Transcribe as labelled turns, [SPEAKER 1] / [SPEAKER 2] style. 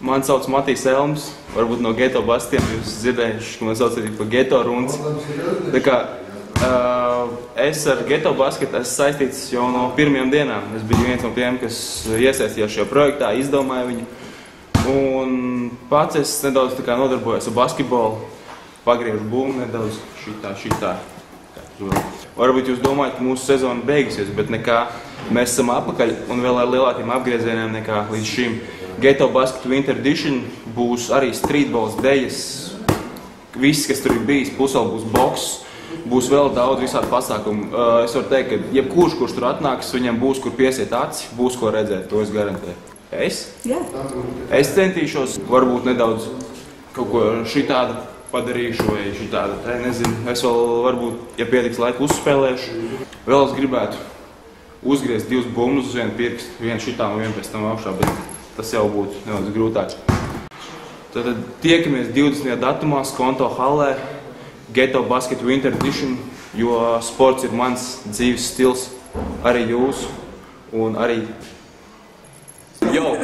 [SPEAKER 1] Mani sauc Matīs Elms, varbūt no geto bastiem jūs dzirdējuši, ka man sauc arī par geto runs. Tā kā es ar geto basketu esmu saistīts jau no pirmajām dienām. Es biju viens no tiem, kas iesaistījās šajā projektā, izdomāja viņu. Un pats es nedaudz nodarbojos ar basketbolu, pagriežu bumbu nedaudz šitā. Varbūt jūs domājat, ka mūsu sezona beigusies, bet nekā. Mēs esam apakaļ un vēl ar lielākiem apgriezieniem nekā līdz šim. Geto Basket Winter Edition būs arī streetballs, dejas, viss, kas tur ir bijis, plus vēl būs boks, būs vēl daudz visādi pasākumu. Es varu teikt, ka jebkurš, kurš tur atnāks, viņam būs, kur piesiet aci, būs ko redzēt, to es garantēju. Es?
[SPEAKER 2] Jā.
[SPEAKER 1] Es centīšos varbūt nedaudz kaut ko šitādu padarīšu vai šitādu, nezinu. Es vēl varbūt, ja pietiks laika, uzspēlēšu. Vēl es gribētu uzgriezt 2 bumbas uz vienu pirkstu, vienu šitām un vienu pēc tam augšā, bet tas jau būtu nedaudz grūtāk. Tad tiekamies 20. datumā Skonto hallē, Geto Basket Winter Edition, jo sports ir mans dzīves stils, arī jūsu un arī... Yo!